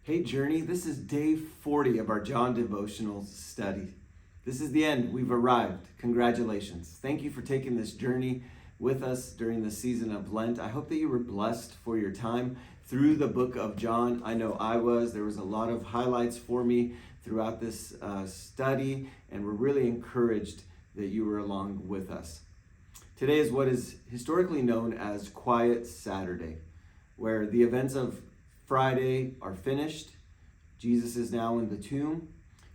Hey Journey, this is day 40 of our John devotional study. This is the end. We've arrived. Congratulations. Thank you for taking this journey with us during the season of Lent. I hope that you were blessed for your time through the book of John. I know I was. There was a lot of highlights for me throughout this study, and we're really encouraged that you were along with us. Today is what is historically known as Quiet Saturday, where the events of Friday are finished. Jesus is now in the tomb.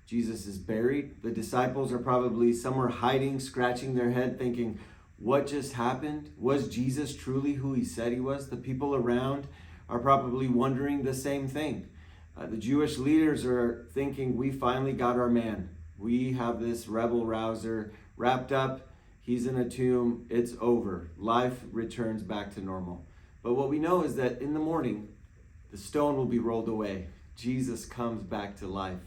Jesus is buried. The disciples are probably somewhere hiding, scratching their head, thinking, what just happened? Was Jesus truly who he said he was? The people around are probably wondering the same thing. The Jewish leaders are thinking, we finally got our man. We have this rebel rouser wrapped up. He's in a tomb. It's over. Life returns back to normal. But what we know is that in the morning, the stone will be rolled away. Jesus comes back to life.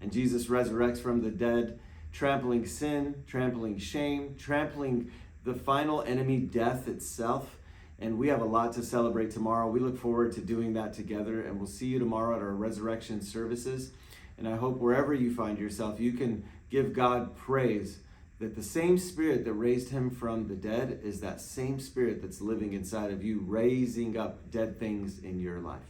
And Jesus resurrects from the dead, trampling sin, trampling shame, trampling the final enemy, death itself. And we have a lot to celebrate tomorrow. We look forward to doing that together. And we'll see you tomorrow at our resurrection services. And I hope wherever you find yourself, you can give God praise that the same Spirit that raised him from the dead is that same Spirit that's living inside of you, raising up dead things in your life.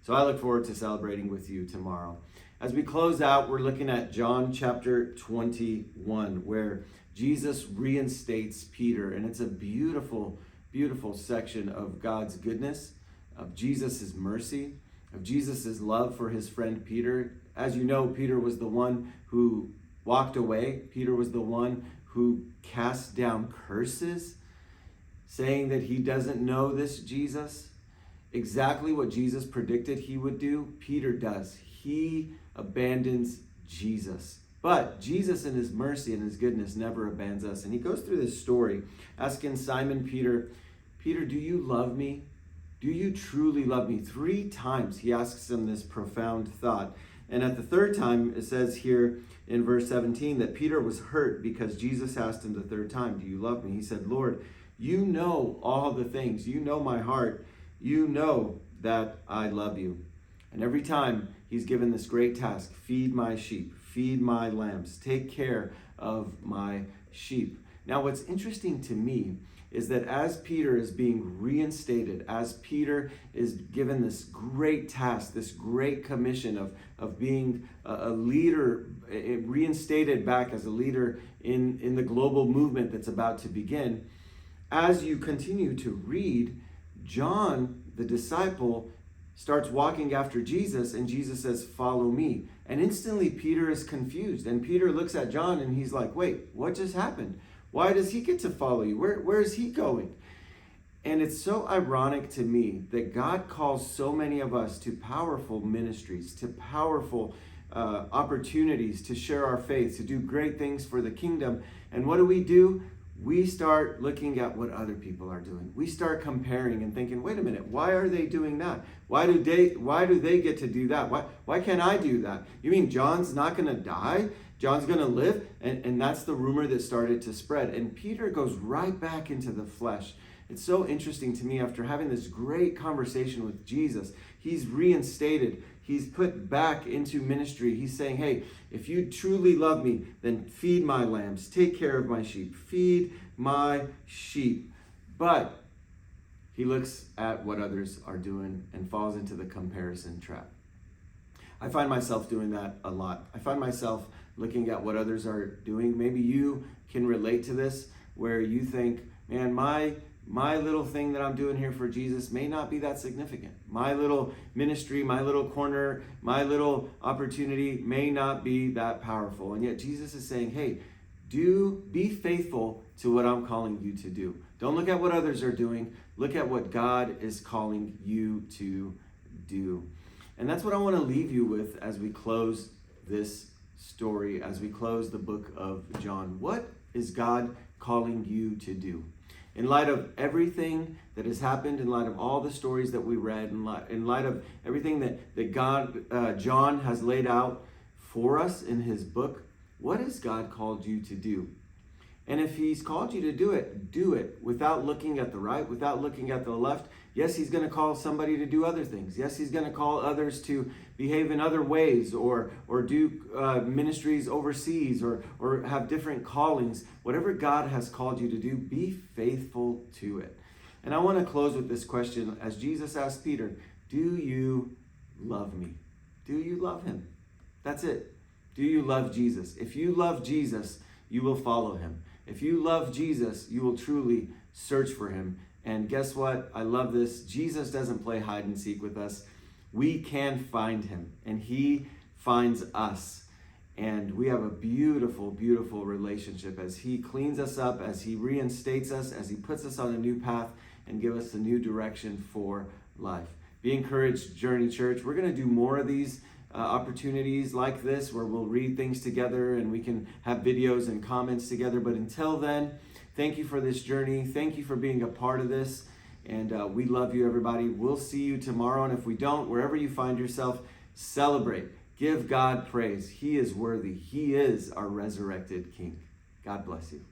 So I look forward to celebrating with you tomorrow. As we close out, we're looking at John chapter 21, where Jesus reinstates Peter. And it's a beautiful, beautiful section of God's goodness, of Jesus' mercy, of Jesus' love for his friend Peter. As you know, Peter was the one who walked away. Peter was the one who cast down curses, saying that he doesn't know this Jesus. Exactly what Jesus predicted he would do, Peter does. He abandons Jesus. But Jesus in his mercy and his goodness never abandons us. And he goes through this story asking Simon Peter, Peter, do you love me? Do you truly love me? 3 times he asks him this profound thought. And at the third time, it says here in verse 17 that Peter was hurt because Jesus asked him the third time, do you love me? He said, Lord, you know all the things. You know my heart. You know that I love you. And every time he's given this great task, feed my sheep, feed my lambs, take care of my sheep. Now, what's interesting to me is that as Peter is being reinstated, as Peter is given this great task, this great commission of being a leader, reinstated back as a leader in the global movement that's about to begin, as you continue to read, John, the disciple, starts walking after Jesus, and Jesus says, follow me. And instantly Peter is confused. And Peter looks at John and he's like, wait, what just happened? Why does he get to follow you? Where is he going? And it's so ironic to me that God calls so many of us to powerful ministries, to powerful opportunities to share our faith, to do great things for the kingdom. And what do? We start looking at what other people are doing. We start comparing and thinking, wait a minute, why are they doing that? Why do they get to do that? Why can't I do that? You mean John's not going to die? John's going to live? And that's the rumor that started to spread. And Peter goes right back into the flesh. It's so interesting to me, after having this great conversation with Jesus, he's reinstated. He's put back into ministry. He's saying, hey, if you truly love me, then feed my lambs, take care of my sheep, feed my sheep. But he looks at what others are doing and falls into the comparison trap. I find myself doing that a lot. I find myself looking at what others are doing. Maybe you can relate to this, where you think, man, my little thing that I'm doing here for Jesus may not be that significant. My little ministry, my little corner, my little opportunity may not be that powerful. And yet Jesus is saying, hey, be faithful to what I'm calling you to do. Don't look at what others are doing. Look at what God is calling you to do. And that's what I want to leave you with as we close this story, as we close the book of John. What is God calling you to do? In light of everything that has happened, in light of all the stories that we read, in light of everything that John has laid out for us in his book, what has God called you to do? And if he's called you to do it without looking at the right, without looking at the left. Yes, he's going to call somebody to do other things. Yes, he's going to call others to behave in other ways or do ministries overseas or have different callings. Whatever God has called you to do, be faithful to it. And I want to close with this question as Jesus asked Peter, do you love me? Do you love him? That's it. Do you love Jesus? If you love Jesus, you will follow him. If you love Jesus, you will truly search for him. And guess what? I love this. Jesus doesn't play hide and seek with us. We can find him, and he finds us. And we have a beautiful, beautiful relationship as he cleans us up, as he reinstates us, as he puts us on a new path and gives us a new direction for life. Be encouraged, Journey Church. We're going to do more of these opportunities like this where we'll read things together and we can have videos and comments together. But until then, thank you for this journey. Thank you for being a part of this. And we love you, everybody. We'll see you tomorrow. And if we don't, wherever you find yourself, celebrate. Give God praise. He is worthy. He is our resurrected King. God bless you.